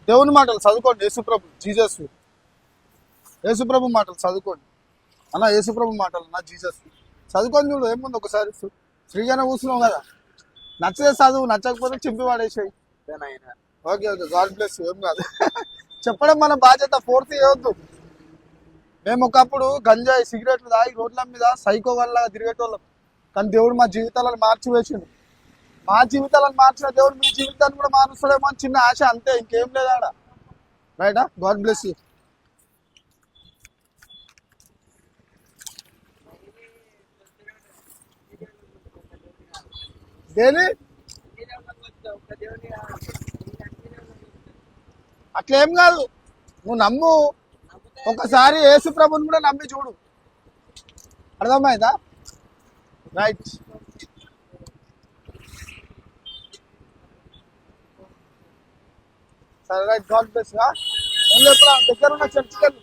దేవుని మాటలు చదువుకోండి. యేసుప్రభు జీసస్, యేసుప్రభు మాటలు చదువుకోండి అన్న. యేసుప్రభు మాటలు అన్న, జీసస్ చదువుకొని చూడు. ఏముంది ఒకసారి ఫ్రీగానే కూర్చున్నావు కదా, నచ్చదే చదువు, నచ్చకపోతే చింపి పడేసాయి. Okay okay, God bless. ఏం కాదు. చెప్పడం మన బాధ్యత, ఫోర్త్ చేయవద్దు. మేము ఒకప్పుడు గంజాయి సిగరెట్లు తాగి రోడ్ల మీద సైకో వల్ల తిరిగేటోళ్ళం. కానీ దేవుడు మా జీవితాలను మార్చివేసిండు. మా జీవితాలను మార్చిన దేవుడు మీ జీవితాన్ని కూడా మారుస్తాడేమో అని చిన్న ఆశ, అంతే, ఇంకేం లేదు ఆడ. రైటా? God bless you. డైలీ అట్లేం కాదు, నువ్వు నమ్ము. ఒకసారి యేసు ప్రభుని కూడా నమ్మి చూడు. అర్థమైందా? రైట్. సరే రైట్, గాడ్ బ్లెస్. ఎప్పుడు దగ్గర ఉన్న చర్చికి వెళ్ళు.